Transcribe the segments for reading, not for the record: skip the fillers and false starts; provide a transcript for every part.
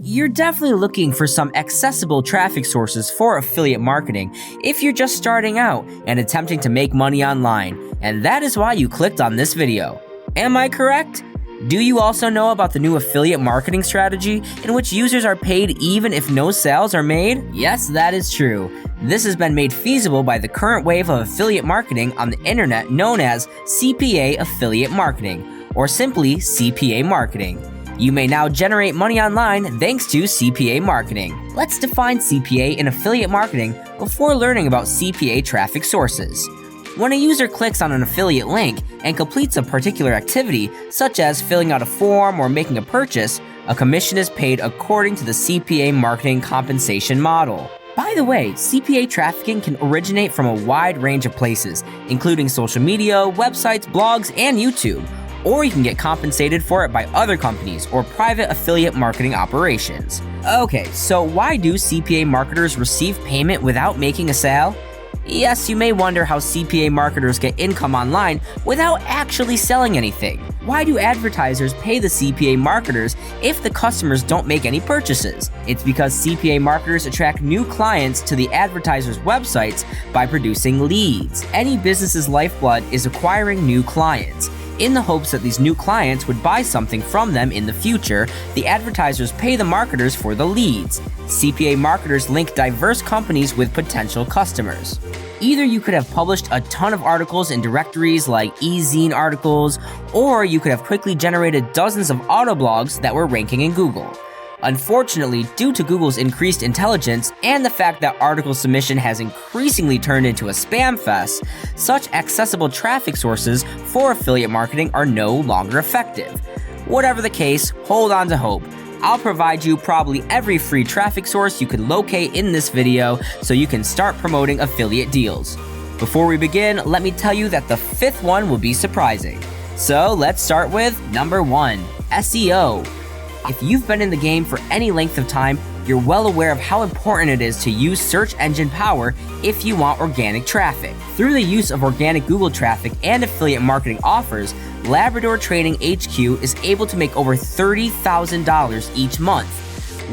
You're definitely looking for some accessible traffic sources for affiliate marketing if you're just starting out and attempting to make money online, and that is why you clicked on this video. Am I correct? Do you also know about the new affiliate marketing strategy in which users are paid even if no sales are made? Yes, that is true. This has been made feasible by the current wave of affiliate marketing on the internet known as CPA affiliate marketing, or simply CPA marketing. You may now generate money online thanks to CPA marketing. Let's define CPA in affiliate marketing before learning about CPA traffic sources. When a user clicks on an affiliate link and completes a particular activity, such as filling out a form or making a purchase, a commission is paid according to the CPA marketing compensation model. By the way, CPA trafficking can originate from a wide range of places, including social media, websites, blogs, and YouTube. Or you can get compensated for it by other companies or private affiliate marketing operations. Okay, so why do CPA marketers receive payment without making a sale? Yes, you may wonder how CPA marketers get income online without actually selling anything. Why do advertisers pay the CPA marketers if the customers don't make any purchases? It's because CPA marketers attract new clients to the advertisers' websites by producing leads. Any business's lifeblood is acquiring new clients. In the hopes that these new clients would buy something from them in the future, the advertisers pay the marketers for the leads. CPA marketers link diverse companies with potential customers. Either you could have published a ton of articles in directories like e-zine articles, or you could have quickly generated dozens of autoblogs that were ranking in Google. Unfortunately, due to Google's increased intelligence and the fact that article submission has increasingly turned into a spam fest, such accessible traffic sources for affiliate marketing are no longer effective. Whatever the case, hold on to hope. I'll provide you probably every free traffic source you could locate in this video so you can start promoting affiliate deals. Before we begin, let me tell you that the fifth one will be surprising. So let's start with number 1, SEO. If you've been in the game for any length of time, you're well aware of how important it is to use search engine power if you want organic traffic. Through the use of organic Google traffic and affiliate marketing offers, Labrador Trading HQ is able to make over $30,000 each month.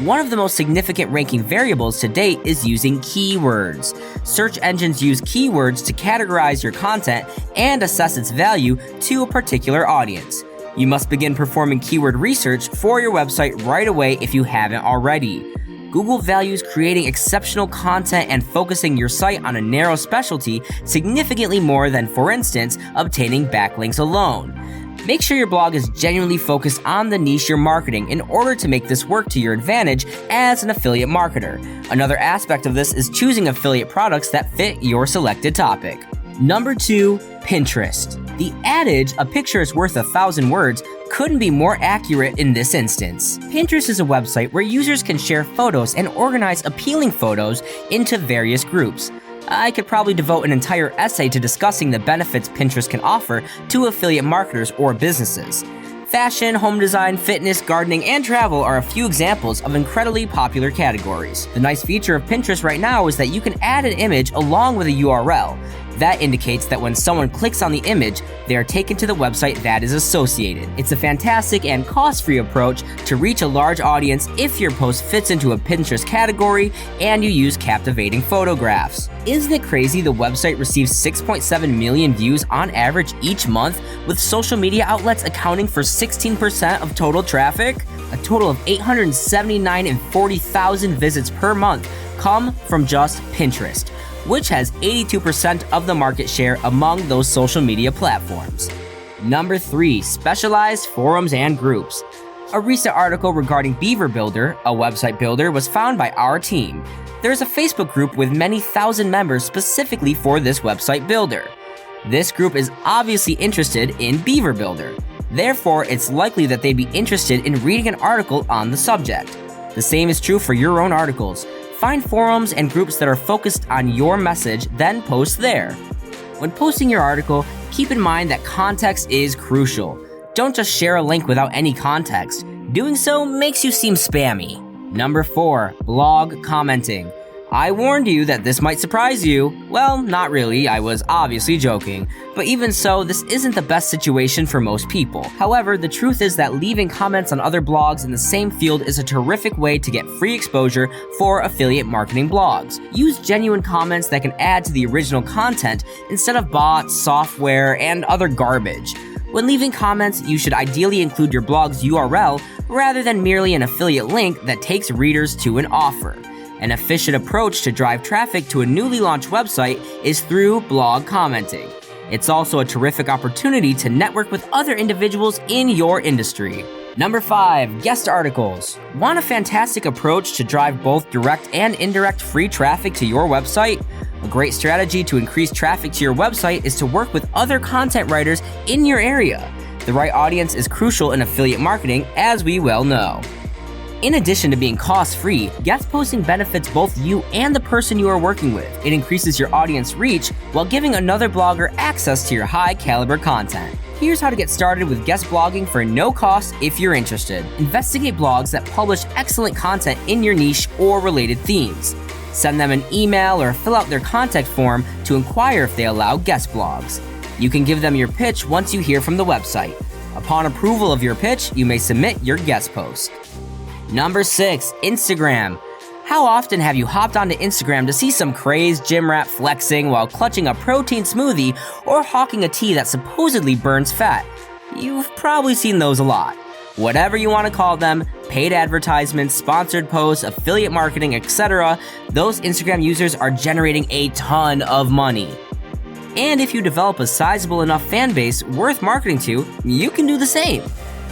One of the most significant ranking variables to date is using keywords. Search engines use keywords to categorize your content and assess its value to a particular audience. You must begin performing keyword research for your website right away if you haven't already. Google values creating exceptional content and focusing your site on a narrow specialty significantly more than, for instance, obtaining backlinks alone. Make sure your blog is genuinely focused on the niche you're marketing in order to make this work to your advantage as an affiliate marketer. Another aspect of this is choosing affiliate products that fit your selected topic. Number 2, Pinterest. The adage, "a picture is worth 1,000 words," couldn't be more accurate in this instance. Pinterest is a website where users can share photos and organize appealing photos into various groups. I could probably devote an entire essay to discussing the benefits Pinterest can offer to affiliate marketers or businesses. Fashion, home design, fitness, gardening, and travel are a few examples of incredibly popular categories. The nice feature of Pinterest right now is that you can add an image along with a URL. That indicates that when someone clicks on the image, they are taken to the website that is associated. It's a fantastic and cost-free approach to reach a large audience if your post fits into a Pinterest category and you use captivating photographs. Isn't it crazy the website receives 6.7 million views on average each month, with social media outlets accounting for 16% of total traffic? A total of 879,040,000 visits per month come from just Pinterest, which has 82% of the market share among those social media platforms. Number 3, specialized forums and groups. A recent article regarding Beaver Builder, a website builder, was found by our team. There is a Facebook group with many thousand members specifically for this website builder. This group is obviously interested in Beaver Builder. Therefore, it's likely that they'd be interested in reading an article on the subject. The same is true for your own articles. Find forums and groups that are focused on your message, then post there. When posting your article, keep in mind that context is crucial. Don't just share a link without any context. Doing so makes you seem spammy. Number 4, blog commenting. I warned you that this might surprise you. Well, not really, I was obviously joking. But even so, this isn't the best situation for most people. However, the truth is that leaving comments on other blogs in the same field is a terrific way to get free exposure for affiliate marketing blogs. Use genuine comments that can add to the original content instead of bots, software, and other garbage. When leaving comments, you should ideally include your blog's URL rather than merely an affiliate link that takes readers to an offer. An efficient approach to drive traffic to a newly launched website is through blog commenting. It's also a terrific opportunity to network with other individuals in your industry. Number 5, guest articles. Want a fantastic approach to drive both direct and indirect free traffic to your website? A great strategy to increase traffic to your website is to work with other content writers in your area. The right audience is crucial in affiliate marketing, as we well know. In addition to being cost-free, guest posting benefits both you and the person you are working with. It increases your audience reach while giving another blogger access to your high-caliber content. Here's how to get started with guest blogging for no cost if you're interested. Investigate blogs that publish excellent content in your niche or related themes. Send them an email or fill out their contact form to inquire if they allow guest blogs. You can give them your pitch once you hear from the website. Upon approval of your pitch, you may submit your guest post. Number 6, Instagram. How often have you hopped onto Instagram to see some crazed gym rat flexing while clutching a protein smoothie or hawking a tea that supposedly burns fat? You've probably seen those a lot. Whatever you want to call them, paid advertisements, sponsored posts, affiliate marketing, etc., those Instagram users are generating a ton of money. And if you develop a sizable enough fan base worth marketing to, you can do the same.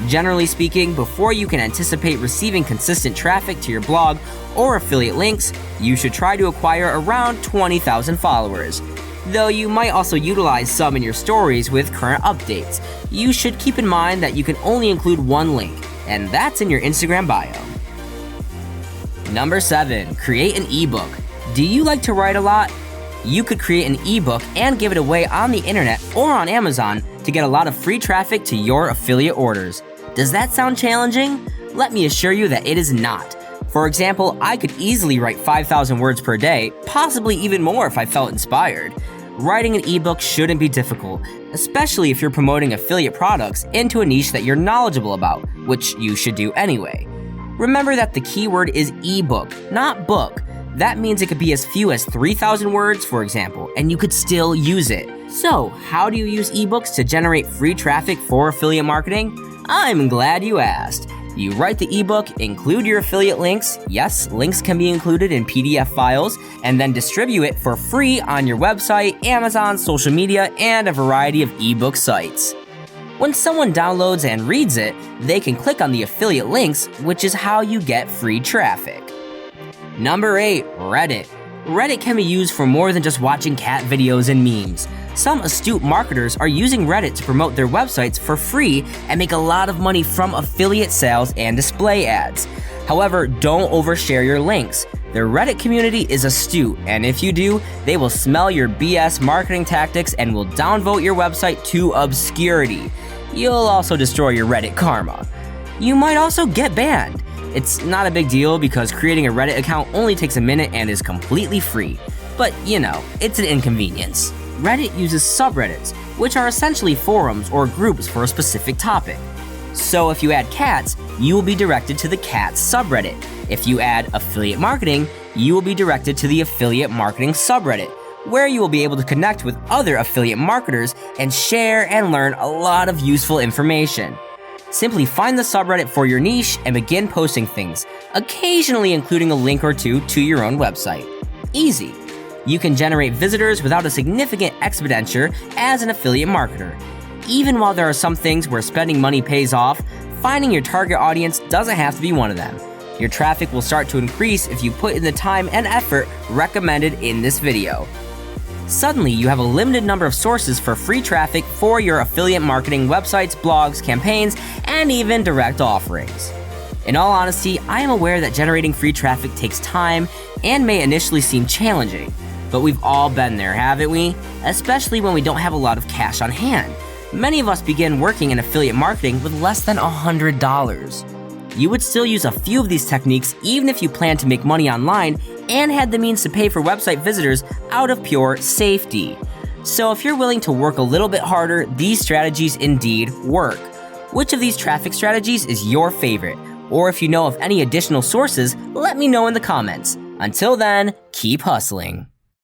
Generally speaking, before you can anticipate receiving consistent traffic to your blog or affiliate links, you should try to acquire around 20,000 followers. Though you might also utilize some in your stories with current updates. You should keep in mind that you can only include one link, and that's in your Instagram bio. Number 7, create an ebook. Do you like to write a lot? You could create an ebook and give it away on the internet or on Amazon to get a lot of free traffic to your affiliate orders. Does that sound challenging? Let me assure you that it is not. For example, I could easily write 5,000 words per day, possibly even more if I felt inspired. Writing an ebook shouldn't be difficult, especially if you're promoting affiliate products into a niche that you're knowledgeable about, which you should do anyway. Remember that the keyword is ebook, not book. That means it could be as few as 3,000 words, for example, and you could still use it. So, how do you use ebooks to generate free traffic for affiliate marketing? I'm glad you asked. You write the ebook, include your affiliate links. Yes, links can be included in PDF files, and then distribute it for free on your website, Amazon, social media, and a variety of ebook sites. When someone downloads and reads it, they can click on the affiliate links, which is how you get free traffic. Number 8, Reddit. Reddit can be used for more than just watching cat videos and memes. Some astute marketers are using Reddit to promote their websites for free and make a lot of money from affiliate sales and display ads. However, don't overshare your links. The Reddit community is astute, and if you do, they will smell your BS marketing tactics and will downvote your website to obscurity. You'll also destroy your Reddit karma. You might also get banned. It's not a big deal because creating a Reddit account only takes a minute and is completely free. But, it's an inconvenience. Reddit uses subreddits, which are essentially forums or groups for a specific topic. So if you add cats, you will be directed to the cats subreddit. If you add affiliate marketing, you will be directed to the affiliate marketing subreddit, where you will be able to connect with other affiliate marketers and share and learn a lot of useful information. Simply find the subreddit for your niche and begin posting things, occasionally including a link or two to your own website. Easy. You can generate visitors without a significant expenditure as an affiliate marketer. Even while there are some things where spending money pays off, finding your target audience doesn't have to be one of them. Your traffic will start to increase if you put in the time and effort recommended in this video. Suddenly, you have a limited number of sources for free traffic for your affiliate marketing websites, blogs, campaigns, and even direct offerings. In all honesty, I am aware that generating free traffic takes time and may initially seem challenging, but we've all been there, haven't we? Especially when we don't have a lot of cash on hand. Many of us begin working in affiliate marketing with less than $100. you would still use a few of these techniques even if you plan to make money online and had the means to pay for website visitors out of pure safety. So if you're willing to work a little bit harder, these strategies indeed work. Which of these traffic strategies is your favorite? Or if you know of any additional sources, let me know in the comments. Until then, keep hustling.